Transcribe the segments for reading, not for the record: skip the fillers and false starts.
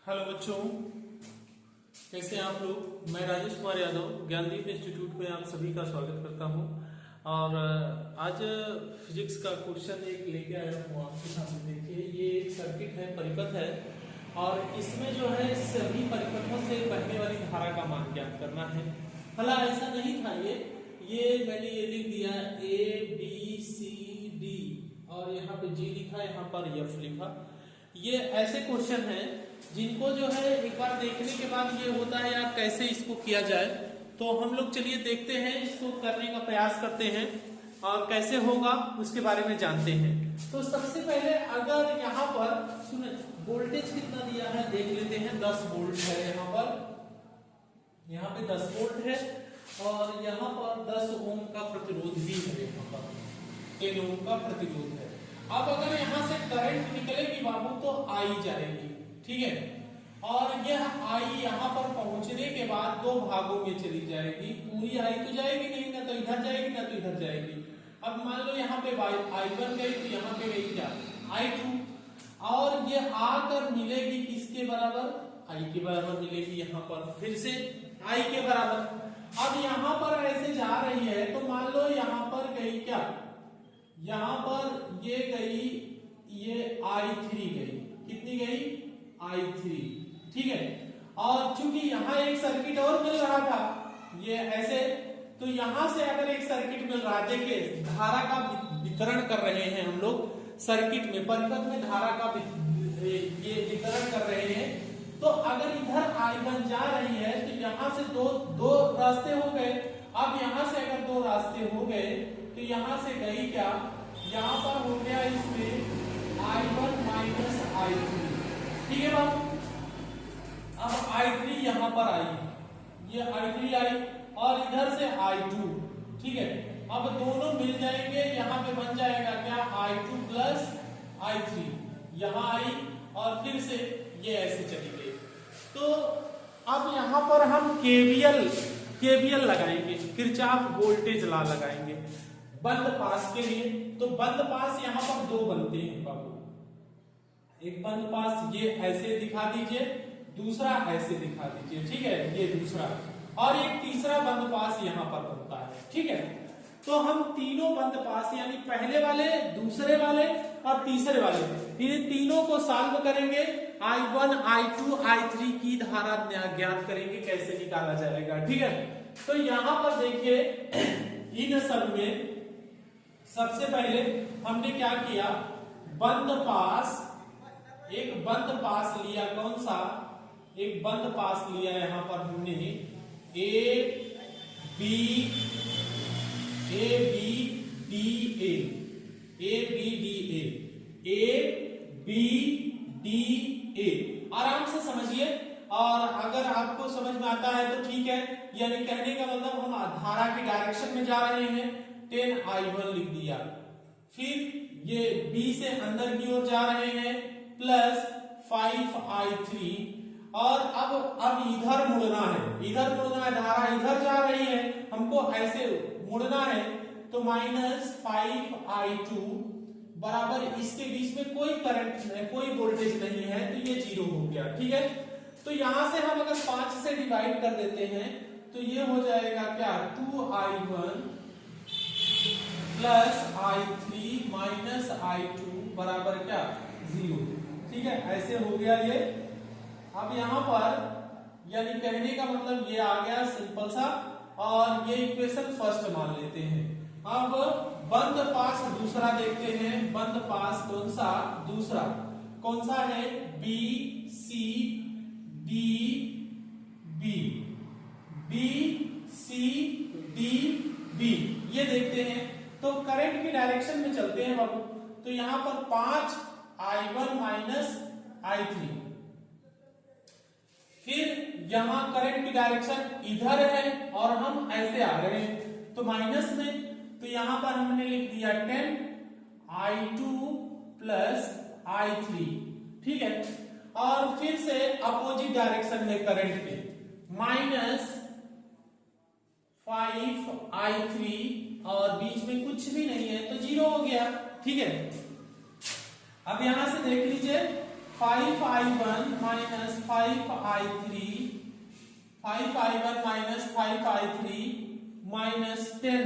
Hello बच्चों, कैसे हैं आप लोग। मैं राजेश कुमार यादव ज्ञानदीप इंस्टीट्यूट में आप सभी का स्वागत करता हूं। और आज फिजिक्स का क्वेश्चन एक लेके आया हूं आपके सामने। देखिए, ये एक सर्किट है, परिपथ है, और इसमें जो है सभी परिपथों से बहने वाली धारा का मान ज्ञात करना है। भला ऐसा नहीं था, ये मैंने ये लिख दिया ABCD और यहाँ पे G लिखा, यहाँ पर F लिखा। ये ऐसे क्वेश्चन हैं जिनको जो है एक बार देखने के बाद ये होता है यार कैसे इसको किया जाए। तो हम लोग चलिए देखते हैं, इसको करने का प्रयास करते हैं और कैसे होगा उसके बारे में जानते हैं। तो सबसे पहले अगर यहाँ पर सुने वोल्टेज कितना दिया है देख लेते हैं। 10 वोल्ट है यहाँ पे 10 वोल्ट है और यहाँ पर 10 ओम का प्रतिरोध भी है, यहाँ पर 10 ओम का प्रतिरोध है। अब अगर यहाँ से करंट निकलेगी बाबू तो आई जाएगी, ठीक है, और यह आई यहाँ पर पहुंचने के बाद दो भागों में चली जाएगी। पूरी आई तो जाएगी नहीं, ना तो इधर जाएगी ना तो इधर जाएगी। अब मान लो यहाँ पे I1 गई तो यहाँ पे गई क्या I2, और ये आकर मिलेगी किसके बराबर, आई के बराबर मिलेगी। यहाँ पर फिर से आई के बराबर। अब यहाँ पर ऐसे जा रही है तो मान लो यहाँ पर गई क्या, यहाँ पर ये गई, ये I3 गई, कितनी गई I3, ठीक है। और चूंकि यहाँ एक सर्किट और मिल रहा था ये ऐसे, तो यहां से अगर एक सर्किट मिल रहा है, देखिए धारा का वितरण कर रहे हैं हम लोग सर्किट में, परिपथ में धारा का ये वितरण कर रहे हैं। तो अगर इधर I1 जा रही है तो यहाँ से दो रास्ते हो गए। अब यहाँ से अगर दो रास्ते हो गए तो यहाँ से गई क्या, यहाँ पर हो गया इसमें I1 माइनस I3, ठीक है बाबू। अब I3 यहाँ पर आई, ये I3 आई और इधर से I2, ठीक है। अब दोनों मिल जाएंगे, यहाँ पे बन जाएगा क्या I2 प्लस I3, यहाँ आई और फिर से ये ऐसे चली गई। तो अब यहाँ पर हम KVL लगाएंगे, किरचॉफ वोल्टेज लॉ लगाएंगे बंद पास के लिए। तो बंद पास यहाँ पर दो बनते हैं बाबू, एक बंद पास ये ऐसे दिखा दीजिए, दूसरा ऐसे दिखा दीजिए, ठीक है, ये दूसरा, और एक तीसरा बंद पास यहाँ पर बनता है, ठीक है। तो हम तीनों बंद पास यानी पहले वाले, दूसरे वाले और तीसरे वाले, इन तीनों को सॉल्व करेंगे। I1, I2, I3 की धारा ज्ञात करेंगे, कैसे निकाला जाएगा, ठीक है। तो यहाँ पर देखिए इन सब में सबसे पहले हमने क्या किया, बंद पास, एक बंद पास लिया, कौन सा, एक बंद पास लिया यहाँ पर हमने ABDA, आराम से समझिए। और अगर आपको समझ में आता है तो ठीक है, यानी कहने का मतलब हम धारा के डायरेक्शन में जा रहे हैं, 10I1 लिख दिया। फिर ये B से अंदर की ओर जा रहे हैं प्लस 5I3, और अब इधर मुड़ना है, धारा इधर जा रही है, हमको ऐसे मुड़ना है, तो माइनस 5I2 बराबर, इसके बीच में कोई करंट नहीं, कोई वोल्टेज नहीं है, तो ये 0 हो गया, ठीक है। तो यहां से हम अगर 5 से डिवाइड कर देते हैं तो ये हो जाएगा क्या, 2I1 plus I3 minus I2 बराबर क्या 0, ठीक है, ऐसे हो गया ये। अब यहाँ पर यानी कहने का मतलब ये आ गया सिंपल सा, और ये इक्वेशन फर्स्ट मान लेते हैं। अब बंद पास दूसरा देखते हैं, बंद पास कौन सा, दूसरा कौन सा है, BCDB, ये देखते हैं। तो करंट की डायरेक्शन में चलते हैं बाबू। तो यहाँ पर 5I1 माइनस I3, फिर यहां करंट की डायरेक्शन इधर है और हम ऐसे आ रहे हैं तो माइनस में, तो यहां पर हमने लिख दिया 10I2 प्लस I3, ठीक है। और फिर से अपोजिट डायरेक्शन में करंट के माइनस 5I3, और बीच में कुछ भी नहीं है तो 0 हो गया, ठीक है। अब यहां से देख लीजिए 5i1 माइनस 5i3 माइनस 10।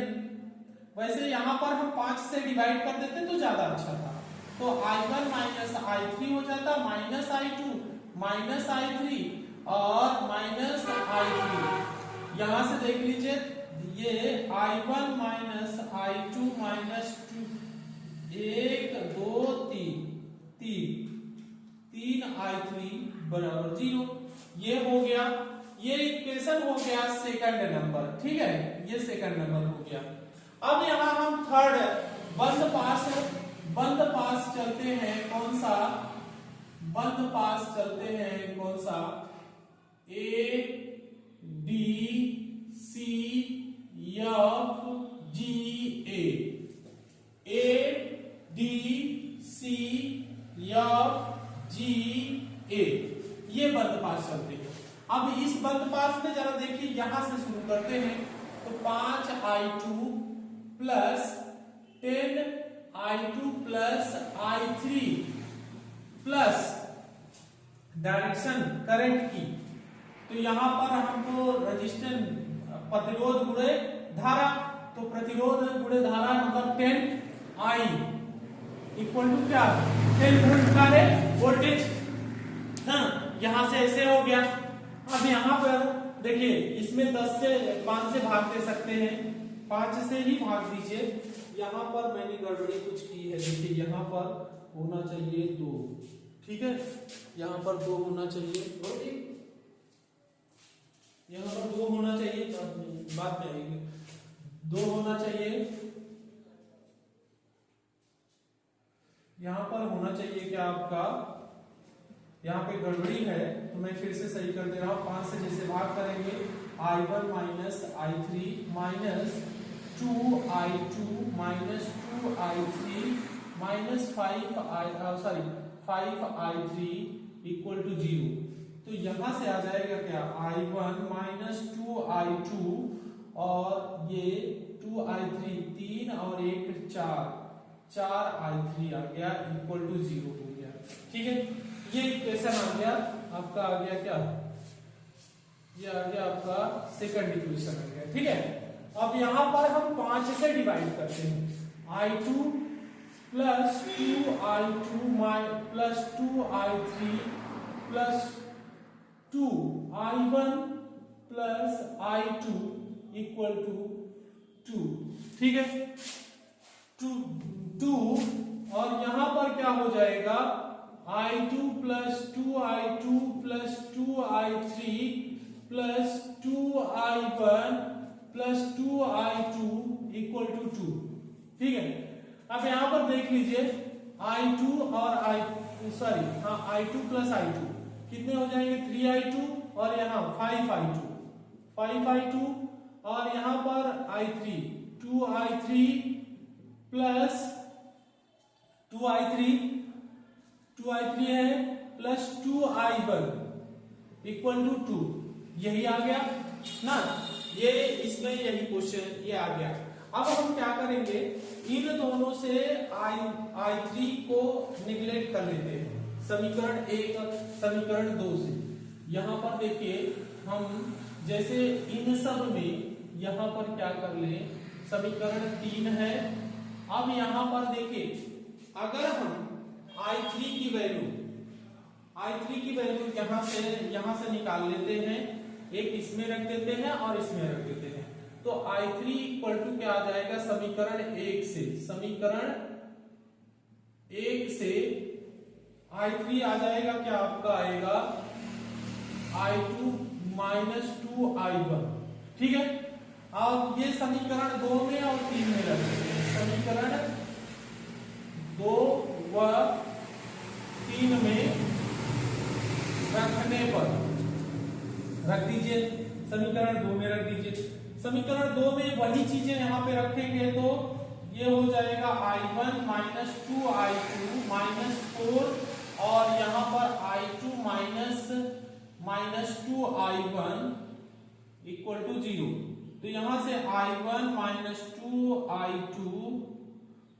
वैसे यहां पर हम 5 से डिवाइड कर देते तो ज्यादा अच्छा था, तो i1 माइनस i3 हो जाता माइनस i2 माइनस i3 और माइनस i3। यहां से देख लीजिए ये i1 minus i2 minus 2 1 2 3 i3 बराबर 0। ये हो गया, ये इक्वेशन हो गया सेकंड नंबर। ठीक है, ये सेकंड नंबर हो गया। अब यहां हम थर्ड बंद पास चलते हैं। कौन सा बंद पास चलते हैं? कौन सा? A D C F G A D C F G A, ये बंद पास चलते हैं। अब इस बंद पास में जरा देखिए, यहां से शुरू करते हैं तो 5i2 plus 10i2 plus i3 plus direction current की, तो यहां पर हमको रेजिस्टेंस प्रतिरोध गुणे धारा, तो प्रतिरोध गुणे धारा मतलब 10i इक्वल टू क्या? 10 वोल्ट का वोल्टेज। हाँ, यहां से ऐसे हो गया। अब यहां पर देखिए, इसमें 10 से 5 से भाग दे सकते हैं, 5 से ही भाग दीजिए। यहां पर मैंने गड़बड़ी कुछ की है, देखिए यहां पर होना चाहिए 2। ठीक है, यहां पर 2 होना चाहिए, यहां पर 2 होना चाहिए, बाद में आएंगे। 2 होना चाहिए, यहां पर होना चाहिए क्या आपका? यहाँ पे गड़बड़ी है तो मैं फिर से सही कर दे रहा हूँ। 5 से जैसे भाग करेंगे i1 minus i3 minus 2i2 minus 2i3 minus 5i3 equal to 0। तो यहां से आ जाएगा क्या? i1 माइनस 2i2 और ये 2i3 3 और 1 4i3 आ गया इक्वल टू 0 हो गया। ठीक है, ये इक्वेशन आ गया आपका, आ गया क्या? ये आ गया आपका सेकंड इक्वेशन आ गया। ठीक है, अब यहां पर हम 5 से डिवाइड करते हैं। i2 plus 2i2 plus 2i3 plus 2i1 plus i2 equal to 2। ठीक है, 2 और यहां पर क्या हो जाएगा? i2 plus 2i2 plus 2i3 plus 2i1 plus 2i2 equal to 2। ठीक है, अब यहां पर देख लीजिए i2 और i2 प्लस i2 कितने हो जाएंगे? 3i2 और यहाँ 5i2 और यहाँ पर i3 2i3 प्लस 2i3 है प्लस 2i1 इक्वल टू 2। यही आ गया ना, ये इसमें यही क्वेश्चन ये आ गया। अब हम क्या करेंगे? इन दोनों से i3 को निगलेक्ट कर लेते हैं, समीकरण 1 समीकरण 2 से। यहां पर देखिए, हम जैसे इन सब में यहां पर क्या कर ले? समीकरण 3 है। अब यहां पर देखिए, अगर हम i3 की वैल्यू यहां से निकाल लेते हैं, एक इसमें रख देते हैं और इसमें रख देते हैं, तो i3 इक्वल टू क्या आ जाएगा? समीकरण 1 से i3 आ जाएगा क्या? आपका आएगा i2 माइनस 2i1। ठीक है, अब ये समीकरण 2 में और 3 में रख देते हैं। समीकरण 2 व 3 में रखने पर रख दीजिए, समीकरण 2 में रख दीजिए। समीकरण 2 में वही चीजें यहाँ पे रखेंगे तो ये हो जाएगा i1 माइनस 2i2 माइनस 4 और यहाँ पर i2 minus 2i1 equal to 0। तो यहां से i1 minus 2i2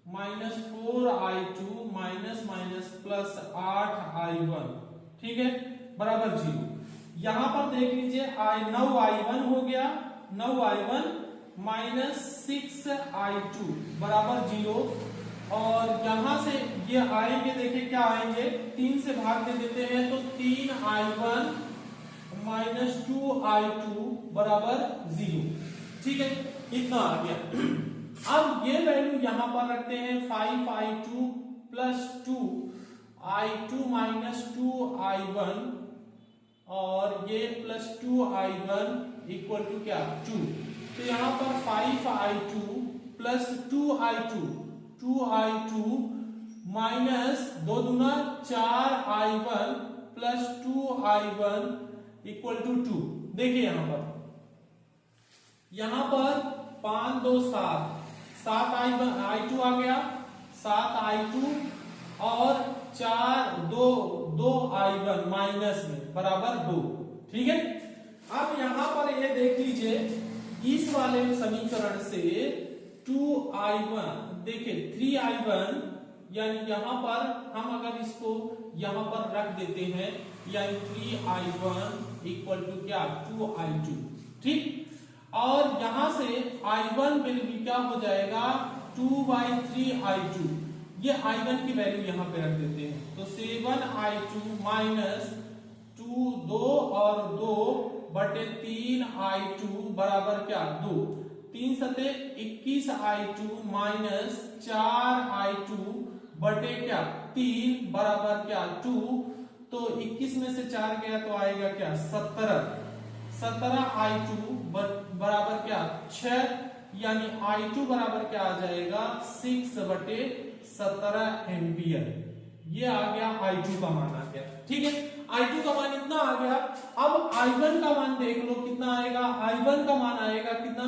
-4i2 minus minus plus 8i1, ठीक है, बराबर 0। यहां पर देख लीजिए 9i1 हो गया, 9i1 माइनस 6i2 बराबर 0। और यहां से ये आएंगे, देखिए क्या आएंगे, 3 से भाग दे देते हैं तो 3i1 माइनस 2i2 बराबर 0, ठीक है, इतना आ गया। अब ये वैल्यू यहां पर रखते हैं 5i2 plus 2i2 minus 2i1 और ये प्लस 2i1 इक्वल टू क्या 2। तो यहां पर 5i2 प्लस 2i2 माइनस 2 दूना 4i1 plus 2i1 equal to 2। देखिए यहां पर 5 2 7i2 आ गया, 7i2 और 4 2i1 माइनस में बराबर 2, ठीक है। अब यहां पर ये देख लीजिए इस वाले समीकरण से 2i1, देखिए 3i1, यानी यहां पर हम अगर इसको यहां पर रख देते हैं, यानी 3i1 इक्वल टू क्या 2i2, ठीक। और यहां से i1 वैल्यू क्या हो जाएगा 2/3i2, ये i1 की वैल्यू यहां पे रख देते हैं तो 7i2 माइनस 2 और 2/3i2 बराबर क्या 2, 3 सते 21i2 माइनस 4i2 बटे क्या 3 बराबर क्या 2। तो 21 में से 4 गया तो आएगा क्या 17i2 बराबर क्या 6, यानी i2 बराबर क्या आ जाएगा 6/17 एम्पियर। ये आ गया i2 का मान आ गया, ठीक है, i2 का मान इतना आ गया। अब i1 का मान देख लो कितना आएगा, i1 का मान आएगा कितना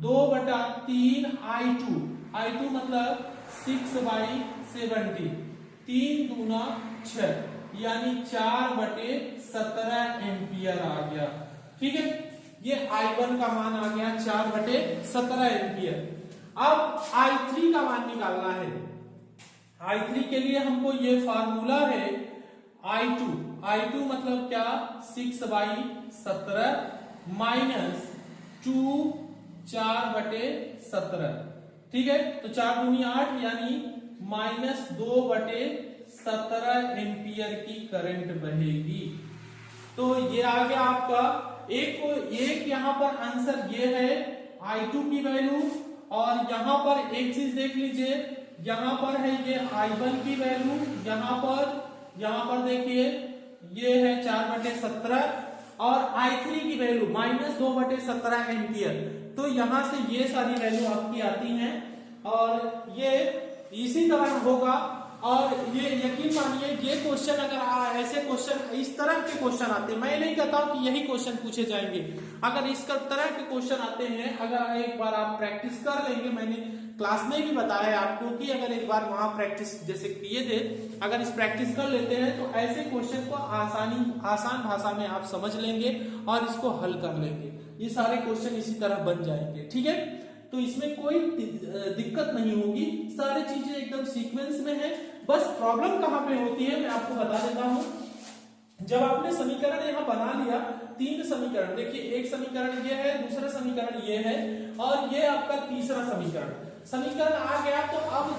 2/3i2 मतलब 6/70, 3 दूना 6, यानी 4/17 एम्पियर आ गया, ठीक है। ये i1 का मान आ गया 4/17 एम्पियर। अब i3 का मान निकालना है। i3 के लिए हमको ये फार्मूला है i2 मतलब क्या 6/17 माइनस 2 4/17, ठीक है। तो 4 दूनी 8 यानी माइनस 2/17 एम्पियर की करंट बहेगी। तो ये आ गया आपका एक यहां पर आंसर ये है i2 की वैल्यू। और यहां पर एक चीज देख लीजिए, यहां पर है ये i1 की वैल्यू, यहां पर देखिए ये है 4/17 और i3 की वैल्यू माइनस 2/17 एम्पियर। तो यहां से ये सारी वैल्यू आपकी आती हैं और ये इसी तरह होगा। और ये यकीन मानिए ये क्वेश्चन अगर ऐसे क्वेश्चन इस तरह के क्वेश्चन आते हैं, मैं नहीं कहता हूं कि यही क्वेश्चन पूछे जाएंगे, अगर इस तरह के क्वेश्चन आते हैं, अगर एक बार आप प्रैक्टिस कर लेंगे, मैंने क्लास में भी बताया आपको कि अगर एक बार वहां प्रैक्टिस जैसे किए थे, अगर इस प्रैक्टिस कर लेते हैं तो ऐसे क्वेश्चन को आसान भाषा में आप समझ लेंगे और इसको हल कर लेंगे। ये सारे क्वेश्चन इसी तरह बन जाएंगे, ठीक है। तो इसमें कोई दिक्कत नहीं होगी, सारी चीजें एकदम सीक्वेंस में है। बस प्रॉब्लम कहां पे होती है मैं आपको बता देता हूं। जब आपने समीकरण यहां बना लिया, 3 समीकरण, देखिए एक समीकरण ये है, दूसरा समीकरण ये है और ये आपका तीसरा समीकरण आ गया। तो अब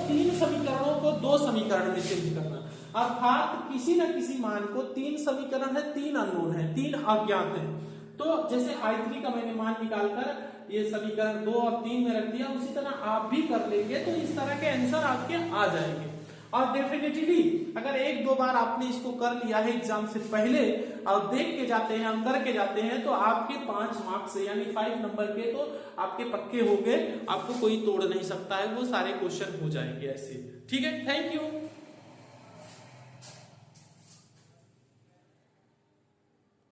3 समीकरणों को 2 समीकरण में चेंज करना, अर्थात किसी न किसी मान को 3 समीकरण है, 3 अननोन है, 3 अज्ञात है। तो जैसे i3 का मैंने मान निकालकर ये समीकरण 2 और 3 में रख दिया, उसी तरह आप भी कर लेंगे तो इस तरह के आंसर आपके आ जाएंगे। और डेफिनेटली अगर 1-2 बार आपने इसको कर लिया है एग्जाम से पहले और देख के जाते हैं, हम करके जाते हैं, तो आपके 5 मार्क्स यानी 5 नंबर के तो आपके पक्के हो गए, आपको कोई तोड़ नहीं सकता है, वो सारे क्वेश्चन हो जाएंगे ऐसे, ठीक है। Thank you.